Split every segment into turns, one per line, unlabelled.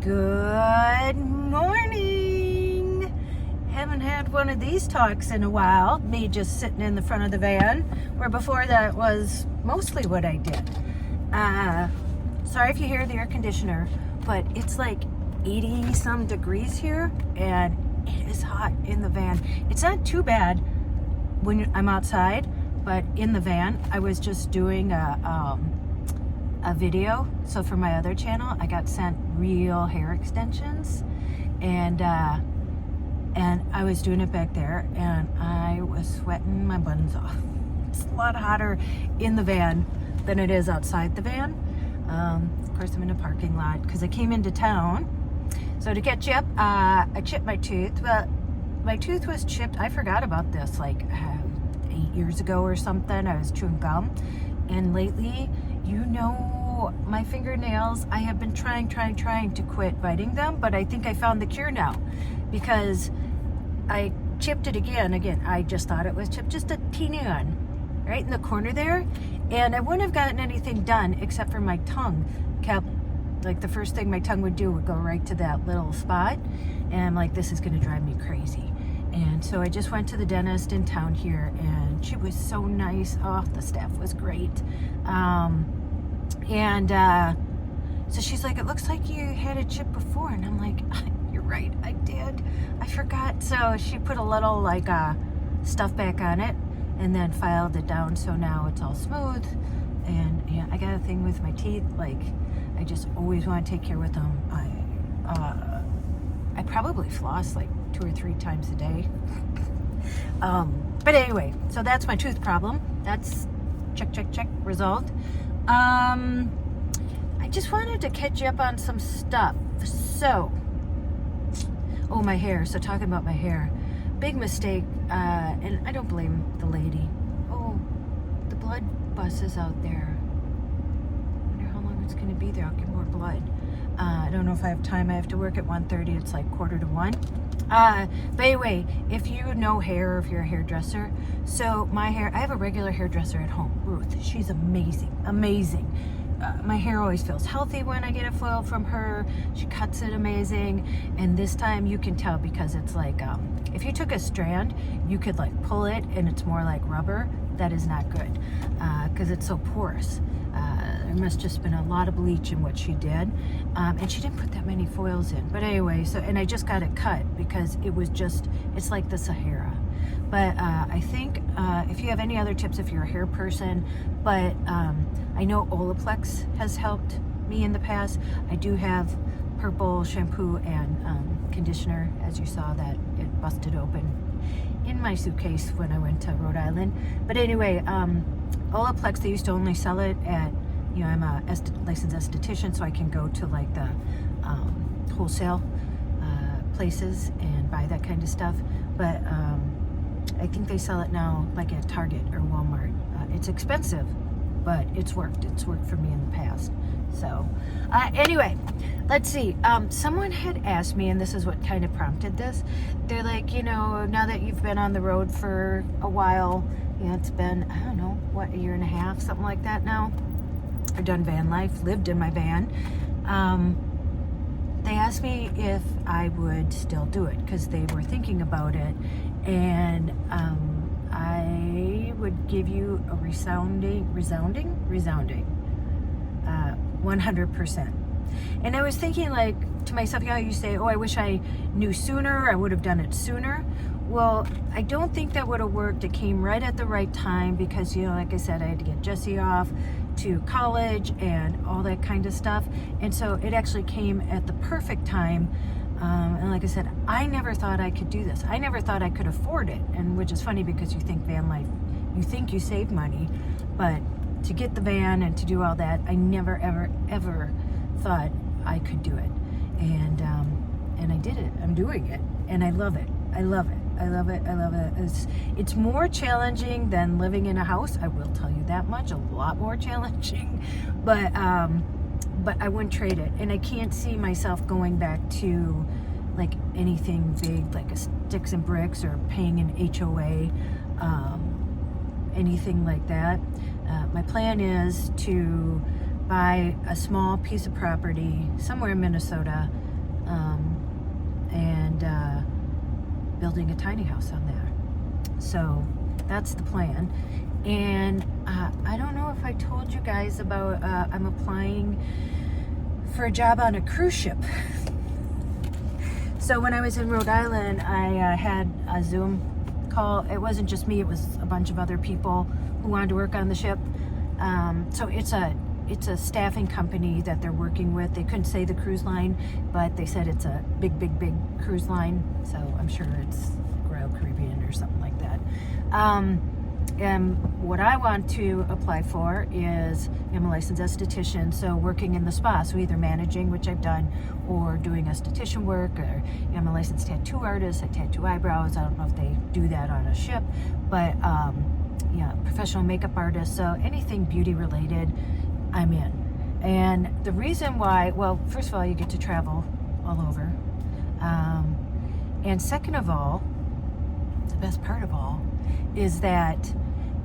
Good morning. Haven't had one of these talks in a while. Me just sitting in the front of the van, where before that was mostly what I did. Sorry if you hear the air conditioner, but it's like 80 some degrees here and it is hot in the van. It's not too bad when I'm outside, but in the van I was just doing a video. So for my other channel, I got sent real hair extensions, and I was doing it back there, and I was sweating my buns off. It's a lot hotter in the van than it is outside the van. Of course, I'm in a parking lot because I came into town. So to get chipped, I chipped my tooth. Well, my tooth was chipped. I forgot about this like 8 years ago or something. I was chewing gum, and lately, you know, my fingernails, I have been trying to quit biting them, but I think I found the cure now, because I chipped it again. I just thought it was chipped, just a teeny one, right in the corner there, and I wouldn't have gotten anything done except for my tongue kept, like, the first thing my tongue would do would go right to that little spot, and I'm like, this is gonna drive me crazy. And so I just went to the dentist in town here, and she was so nice. Oh, the staff was great. So she's like, it looks like you had a chip before. And I'm like, you're right, I did. I forgot. So she put a little like stuff back on it and then filed it down. So now it's all smooth. And yeah, I got a thing with my teeth. Like, I just always want to take care with them. I probably floss like 2 or 3 times a day. But anyway, so that's my tooth problem. That's check, resolved. I just wanted to catch you up on some stuff. So, oh, my hair. So talking about my hair, big mistake, and I don't blame the lady. Oh, the blood bus is out there. I wonder how long it's going to be there. I'll get more blood. I don't know if I have time. I have to work at 1:30. It's like 1:45. But anyway, if you know hair, or if you're a hairdresser, so my hair, I have a regular hairdresser at home, Ruth. She's amazing. My hair always feels healthy when I get a foil from her. She cuts it amazing, and this time you can tell because it's like, if you took a strand, you could like pull it and it's more like rubber. That is not good, because it's so porous. There must just been a lot of bleach in what she did, and she didn't put that many foils in. But anyway, so, and I just got it cut because it was just, it's like the Sahara. But I think if you have any other tips, if you're a hair person, but I know Olaplex has helped me in the past. I do have purple shampoo and conditioner, as you saw that it busted open in my suitcase when I went to Rhode Island. But anyway, Olaplex, they used to only sell it at, you know, I'm a licensed esthetician, so I can go to like the wholesale places and buy that kind of stuff. But I think they sell it now like at Target or Walmart. It's expensive, but it's worked. It's worked for me in the past. So anyway, let's see. Someone had asked me, and this is what kind of prompted this. They're like, you know, now that you've been on the road for a while, you know, it's been, I don't know, what, a year and a half, something like that now. I've done van life, lived in my van. They asked me if I would still do it because they were thinking about it, and I would give you a resounding 100%. And I was thinking, like, to myself, you know, you say, oh, I wish I knew sooner, I would have done it sooner. Well, I don't think that would have worked. It came right at the right time because, you know, like I said, I had to get Jesse off to college and all that kind of stuff. And so it actually came at the perfect time. And like I said, I never thought I could do this. I never thought I could afford it. And which is funny because you think van life, you think you save money, but to get the van and to do all that, I never, ever thought I could do it. And I did it. I'm doing it. And I love it. It's more challenging than living in a house. I will tell you that much. A lot more challenging. But I wouldn't trade it. And I can't see myself going back to like anything big, like a sticks and bricks or paying an HOA, anything like that. My plan is to buy a small piece of property somewhere in Minnesota and building a tiny house on there. So that's the plan. And I don't know if I told you guys about I'm applying for a job on a cruise ship. So when I was in Rhode Island, I had a Zoom call. It wasn't just me, it was a bunch of other people who wanted to work on the ship. So it's a staffing company that they're working with. They couldn't say the cruise line, but they said it's a big cruise line. So I'm sure it's Royal Caribbean or something like that. And what I want to apply for is, I'm a licensed esthetician, so working in the spa, so either managing, which I've done, or doing esthetician work, or I'm a licensed tattoo artist, I tattoo eyebrows. I don't know if they do that on a ship, but yeah, professional makeup artist, so anything beauty related, I'm in. And the reason why, well, first of all, you get to travel all over, and second of all, the best part of all, is that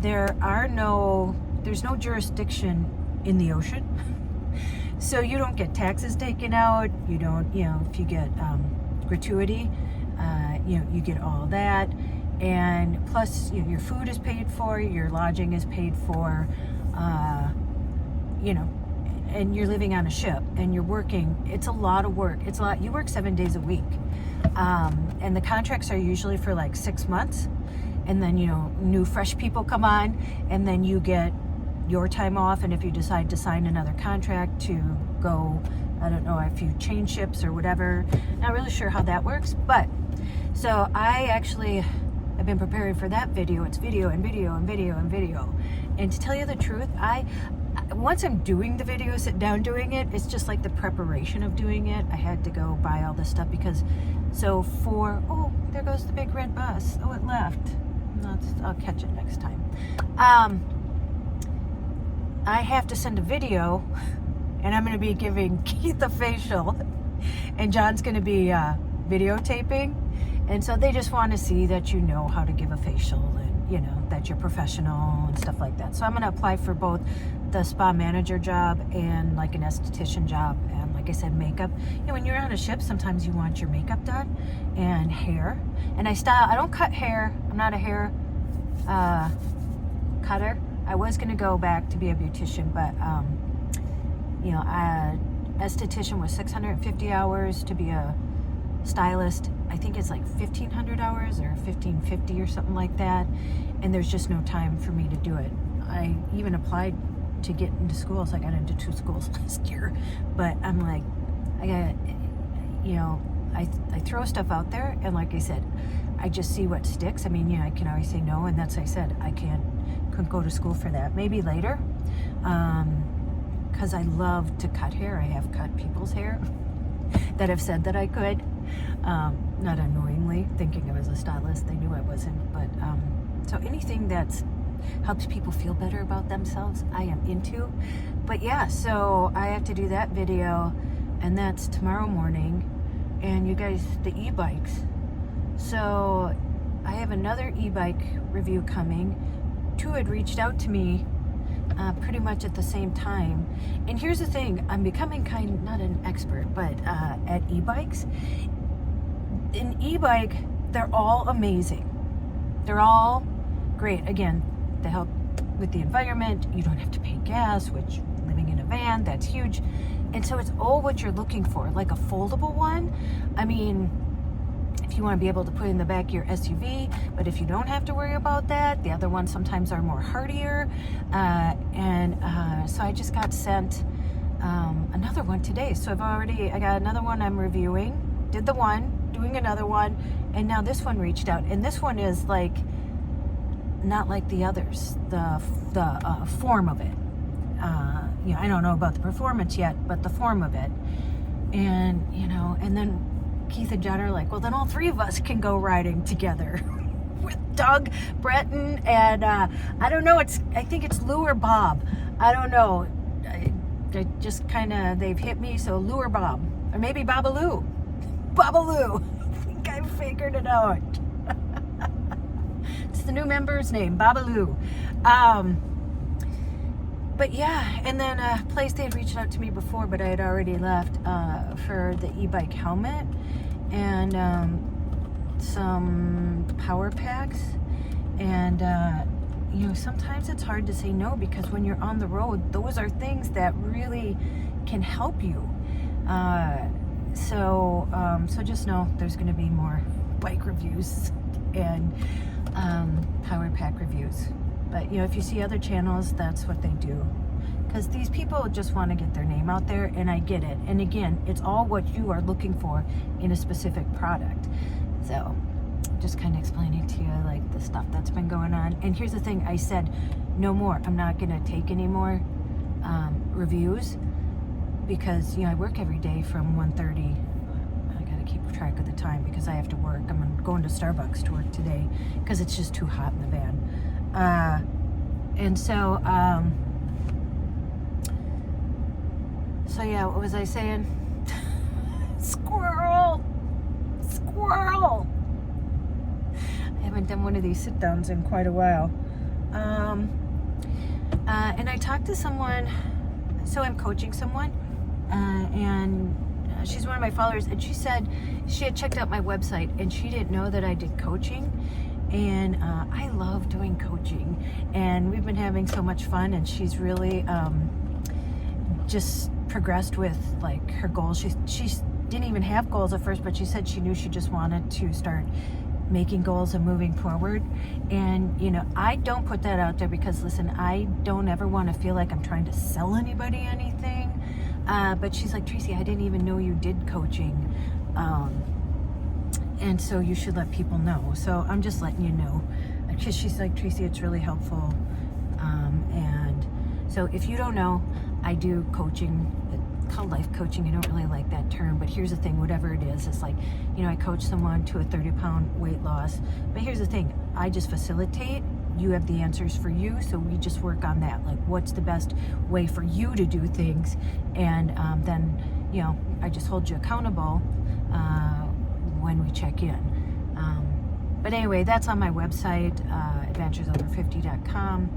there's no jurisdiction in the ocean. So you don't get taxes taken out, you don't, if you get gratuity, you get all that. And plus, your food is paid for, your lodging is paid for, and you're living on a ship and you're working. It's a lot of work. It's a lot. You work 7 days a week. And the contracts are usually for like 6 months. And then, new fresh people come on, and then you get your time off. And if you decide to sign another contract to go, I don't know if you change ships or whatever, not really sure how that works. But so I've been preparing for that video. It's video and video and video and video. And to tell you the truth, once I'm doing the video, sit down doing it, it's just like the preparation of doing it. I had to go buy all this stuff because, oh, there goes the big red bus. Oh, it left. I'll catch it next time. I have to send a video, and I'm going to be giving Keith a facial, and John's going to be videotaping. And so they just want to see that you know how to give a facial, and that you're professional and stuff like that. So I'm going to apply for both the spa manager job and like an esthetician job, and like I said, makeup. When you're on a ship, sometimes you want your makeup done and hair. And I don't cut hair. I'm not a hair cutter. I was going to go back to be a beautician, but esthetician was 650 hours. To be a stylist, I think it's like 1,500 hours or 1,550 or something like that. And there's just no time for me to do it. I even applied to get into schools. I got into 2 schools last year, but I'm like, I throw stuff out there, and like I said, I just see what sticks. I mean, I can always say no, and that's what I said. I couldn't go to school for that. Maybe later, because I love to cut hair. I have cut people's hair that have said that I could, not unknowingly, thinking I was a stylist. They knew I wasn't, but so anything that's helps people feel better about themselves, I am into. But yeah, so I have to do that video, and that's tomorrow morning. And you guys, the e-bikes. So I have another e-bike review coming. 2 had reached out to me pretty much at the same time. And here's the thing, I'm becoming not an expert, but at e-bikes. An e-bike, they're all amazing. They're all great. Again, they help with the environment. You don't have to pay gas, which living in a van, that's huge. And so it's all what you're looking for, like a foldable one. I mean, if you want to be able to put in the back of your SUV, but if you don't have to worry about that, the other ones sometimes are more hardier. So I just got sent another one today. So I got another one I'm reviewing, did the one, doing another one, and now this one reached out. And this one is like, not like the others, the form of it. I don't know about the performance yet, but the form of it. And, and then Keith and John are like, well, then all 3 of us can go riding together with Doug, Breton, and I don't know, I think it's Lou or Bob. I don't know. I just they've hit me, so Lou or Bob. Or maybe Babaloo. Babaloo. I think I figured it out. It's the new member's name, Babaloo. But yeah, and then a place they had reached out to me before, but I had already left, for the e-bike helmet and some power packs. And you know, sometimes it's hard to say no, because when you're on the road, those are things that really can help you. So just know there's going to be more bike reviews and power pack reviews. But you know, if you see other channels, that's what they do, because these people just want to get their name out there, and I get it. And again, it's all what you are looking for in a specific product. So just kind of explaining to you like the stuff that's been going on. And here's the thing, I said no more. I'm not going to take any more reviews, because you know, I work every day from 1:30. I got to keep track of the time because I have to work. I'm going to Starbucks to work today because it's just too hot in the van. And so yeah, what was I saying? Squirrel! Squirrel! I haven't done one of these sit downs in quite a while. And I talked to someone, so I'm coaching someone, and she's one of my followers, and she said she had checked out my website and she didn't know that I did coaching. And I love doing coaching, and we've been having so much fun, and she's really just progressed with like her goals. She didn't even have goals at first, but she said she knew she just wanted to start making goals and moving forward. And you know, I don't put that out there because listen, I don't ever want to feel like I'm trying to sell anybody anything. But she's like, Tracy, I didn't even know you did coaching. And so you should let people know. So I'm just letting you know, because she's like, Tracy, it's really helpful. And so if you don't know, I do coaching. It's called life coaching. I don't really like that term, but here's the thing, whatever it is, it's like, you know, I coach someone to a 30-pound weight loss. But here's the thing, I just facilitate. You have the answers for you, so we just work on that. Like, what's the best way for you to do things? And then, you know, I just hold you accountable when we check in. But anyway, that's on my website, adventuresover50.com.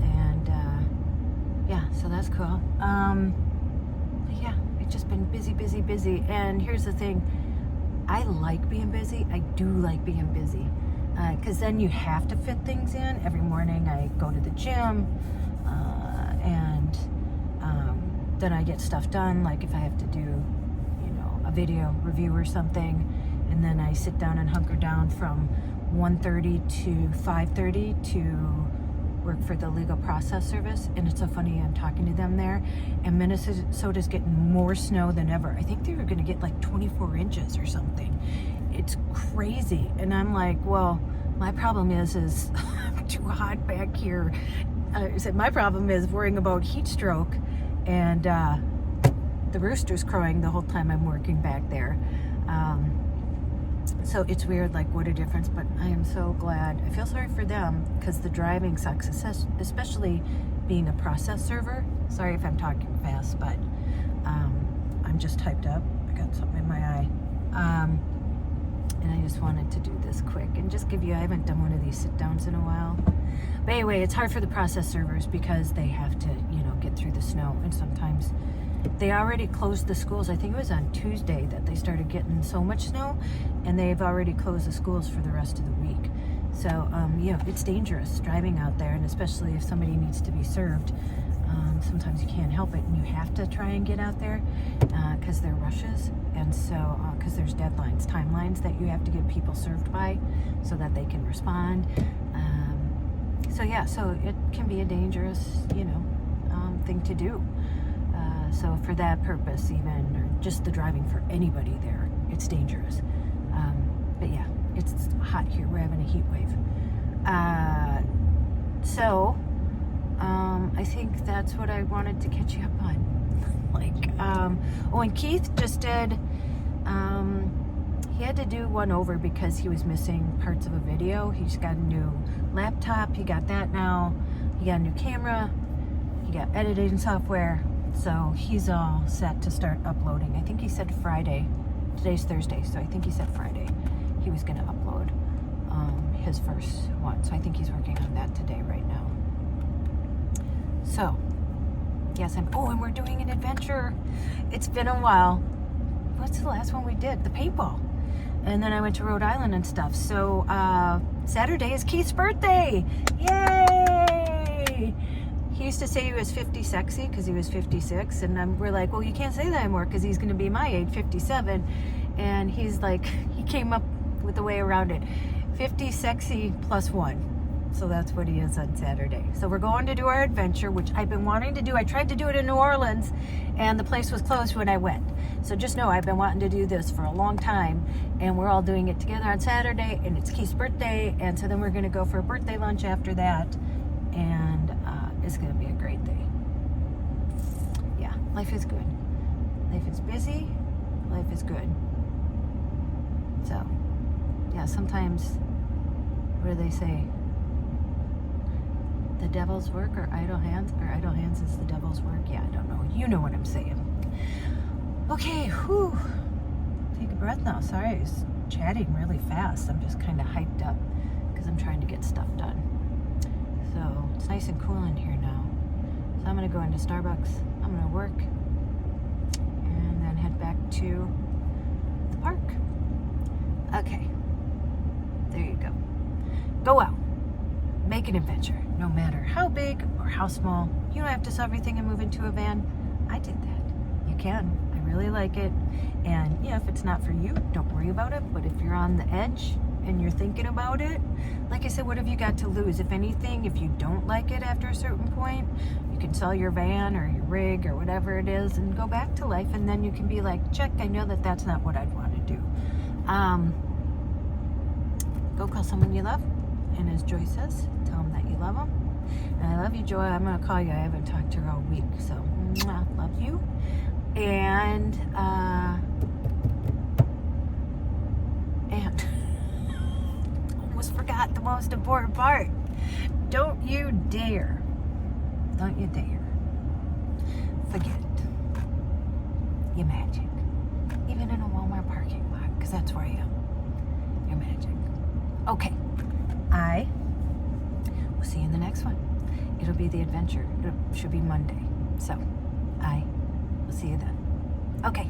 And yeah, so that's cool. But yeah, it's just been busy. And here's the thing, I like being busy. I do like being busy. Because then you have to fit things in. Every morning I go to the gym, and then I get stuff done. Like if I have to do, you know, a video review or something, and then I sit down and hunker down from 1:30 to 5:30 to work for the legal process service. And it's so funny, I'm talking to them there, and Minnesota's getting more snow than ever. I think they were going to get like 24 inches or something. It's crazy. And I'm like, well, my problem is I'm too hot back here. I said, my problem is worrying about heat stroke, and the rooster's crowing the whole time I'm working back there. So it's weird, like what a difference, but I am so glad. I feel sorry for them because the driving sucks, especially being a process server. Sorry if I'm talking fast, but I'm just typed up. I got something in my eye. And I just wanted to do this quick and just give you, I haven't done one of these sit downs in a while. But anyway, it's hard for the process servers because they have to, you know, get through the snow, and sometimes they already closed the schools. I think it was on Tuesday that they started getting so much snow, and they've already closed the schools for the rest of the week. So, you know, it's dangerous driving out there, and especially if somebody needs to be served. Sometimes you can't help it, and you have to try and get out there because there are rushes, and so because there's deadlines, timelines that you have to get people served by so that they can respond. So yeah, so it can be a dangerous, you know, thing to do. So for that purpose, even, or just the driving for anybody there, it's dangerous. But yeah, it's hot here. We're having a heat wave. I think that's what I wanted to catch you up on. Like, oh, and Keith just did, he had to do one over because he was missing parts of a video. He's got a new laptop. He got that now. He got a new camera. He got editing software. So he's all set to start uploading. I think he said Friday. Today's Thursday, so I think he said Friday he was going to upload his first one. So I think he's working on that today right now. So Yes, and we're doing an adventure. It's been a while. What's the last one we did? The paintball. And then I went to Rhode Island and stuff. So Saturday is Keith's birthday. Yay! He used to say he was 50 sexy because he was 56. And we're like, well, you can't say that anymore because he's going to be my age, 57. And he's like, he came up with a way around it. 50 sexy plus 1. So that's what he is on Saturday. So we're going to do our adventure, which I've been wanting to do. I tried to do it in New Orleans, and the place was closed when I went. So just know I've been wanting to do this for a long time, and we're all doing it together on Saturday, and it's Keith's birthday, and so then we're going to go for a birthday lunch after that, and it's going to be a great day. Yeah, life is good. Life is busy. Life is good. So, yeah, sometimes, what do they say? The devil's work or idle hands is the devil's work. Yeah, I don't know. You know what I'm saying. Okay, whew. Take a breath now. Sorry, I was chatting really fast. I'm just kind of hyped up because I'm trying to get stuff done. So it's nice and cool in here now. So I'm going to go into Starbucks. I'm going to work and then head back to the park. Okay. There you go. Go out. Make an adventure, no matter how big or how small. You don't have to sell everything and move into a van. I did that. You can. I really like it. And yeah, if it's not for you, don't worry about it. But if you're on the edge and you're thinking about it, like I said, what have you got to lose? If anything, if you don't like it after a certain point, you can sell your van or your rig or whatever it is and go back to life. And then you can be like, check, I know that that's not what I'd want to do. Go call someone you love. And as Joy says, tell them that you love them. And I love you, Joy. I'm going to call you. I haven't talked to her all week. So, love you. And almost forgot the most important part. Don't you dare forget your magic. Even in a Walmart parking lot, because that's where I am. Your magic. Okay. I will see you in the next one. It'll be the adventure. It should be Monday. So, I will see you then. Okay.